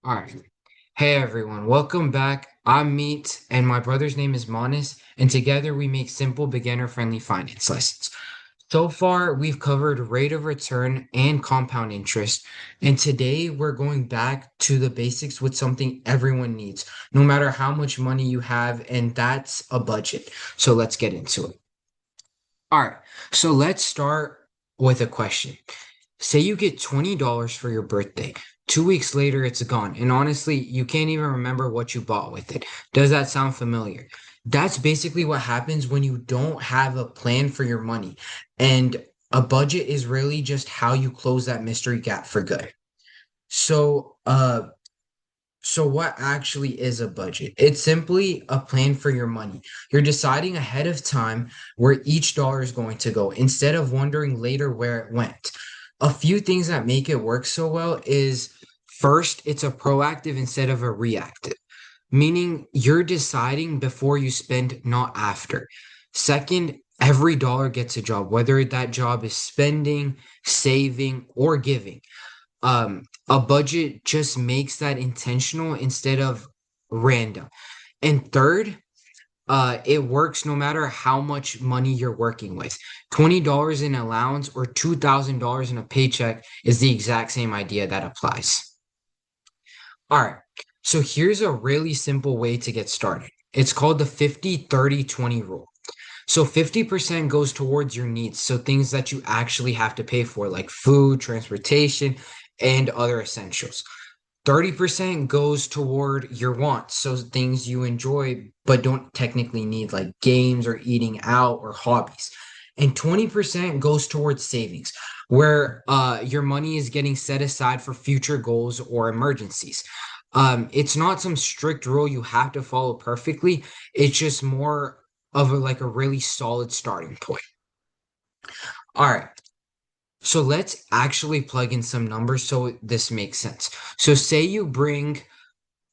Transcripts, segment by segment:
All right. Hey everyone, welcome back. I'm Meet, and my brother's name is Manis, and together we make simple beginner-friendly finance lessons. So far, we've covered rate of return and compound interest, and today we're going back to the basics with something everyone needs, no matter how much money you have, and that's a budget. So let's get into it. All right, so let's start with a question. Say you get $20 for your birthday. 2 weeks later, it's gone. And honestly, you can't even remember what you bought with it. Does that sound familiar? That's basically what happens when you don't have a plan for your money. And a budget is really just how you close that mystery gap for good. So, so what actually is a budget? It's simply a plan for your money. You're deciding ahead of time where each dollar is going to go instead of wondering later where it went. A few things that make it work so well is first, it's a proactive instead of a reactive, meaning you're deciding before you spend, not after. Second, every dollar gets a job, whether that job is spending, saving, or giving. A budget just makes that intentional instead of random. And third, it works no matter how much money you're working with. $20 in allowance or $2,000 in a paycheck is the exact same idea that applies. All right. So here's a really simple way to get started. It's called the 50-30-20 rule. So 50% goes towards your needs, so things that you actually have to pay for, like food, transportation, and other essentials. 30% goes toward your wants, so things you enjoy but don't technically need, like games or eating out or hobbies. And 20% goes towards savings, where your money is getting set aside for future goals or emergencies. It's not some strict rule you have to follow perfectly. It's just more of like a really solid starting point. All right. So let's actually plug in some numbers so this makes sense. So say you bring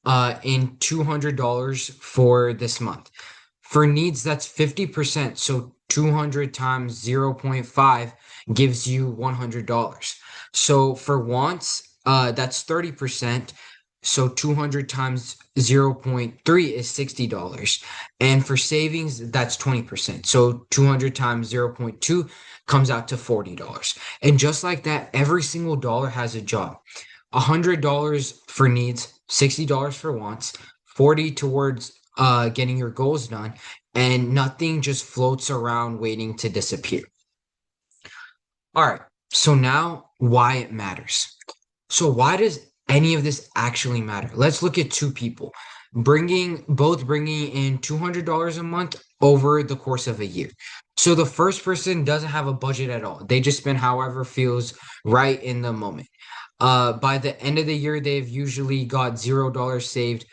in $200 for this month. For needs, that's 50%. So 200 times 0.5 gives you $100. So for wants, that's 30%. So 200 times 0.3 is $60. And for savings, that's 20%. So 200 times 0.2 comes out to $40. And just like that, every single dollar has a job. $100 for needs, $60 for wants, 40 towards getting your goals done, and nothing just floats around waiting to disappear. All right, so now why it matters. So why does any of this actually matter? Let's look at two people bringing in $200 a month over the course of a year. So the first person doesn't have a budget at all. They just spend however feels right in the moment. By the end of the year, they've usually got $0 saved.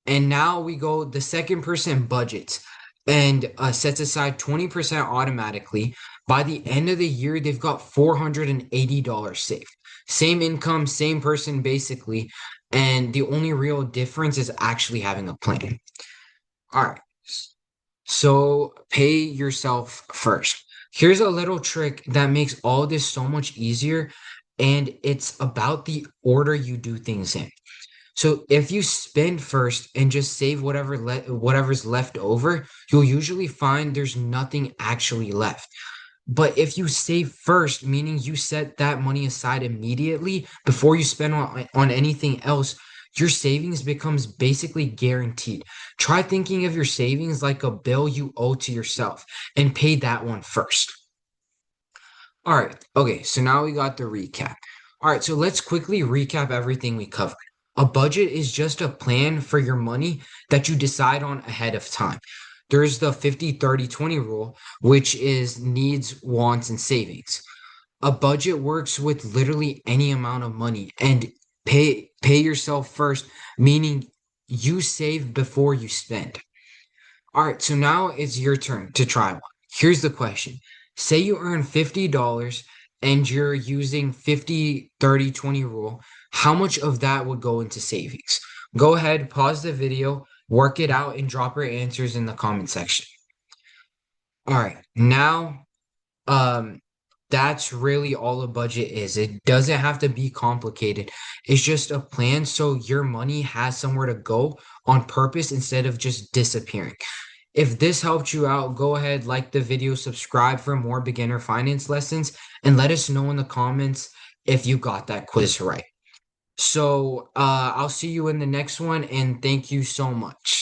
And now we go, the second person budgets and sets aside 20% automatically. By the end of the year, they've got $480 saved. Same income, same person basically. And the only real difference is actually having a plan. All right. So pay yourself first. Here's a little trick that makes all this so much easier. And it's about the order you do things in. So if you spend first and just save whatever's left over, you'll usually find there's nothing actually left. But if you save first, meaning you set that money aside immediately before you spend on anything else, your savings becomes basically guaranteed. Try thinking of your savings like a bill you owe to yourself and pay that one first. All right. Okay. So now we got the recap. All right. So let's quickly recap everything we covered. A budget is just a plan for your money that you decide on ahead of time. There's the 50-30-20 rule, which is needs, wants, and savings. A budget works with literally any amount of money and pay yourself first, meaning you save before you spend. All right, so now it's your turn to try one. Here's the question. Say you earn $50 and you're using 50-30-20 rule. How much of that would go into savings? Go ahead, pause the video, work it out, and drop your answers in the comment section. All right, now, um, That's really all a budget is. It doesn't have to be complicated. It's just a plan so your money has somewhere to go on purpose instead of just disappearing. If this helped you out, go ahead, like the video, subscribe for more beginner finance lessons, and let us know in the comments if you got that quiz right. So, I'll see you in the next one, and thank you so much.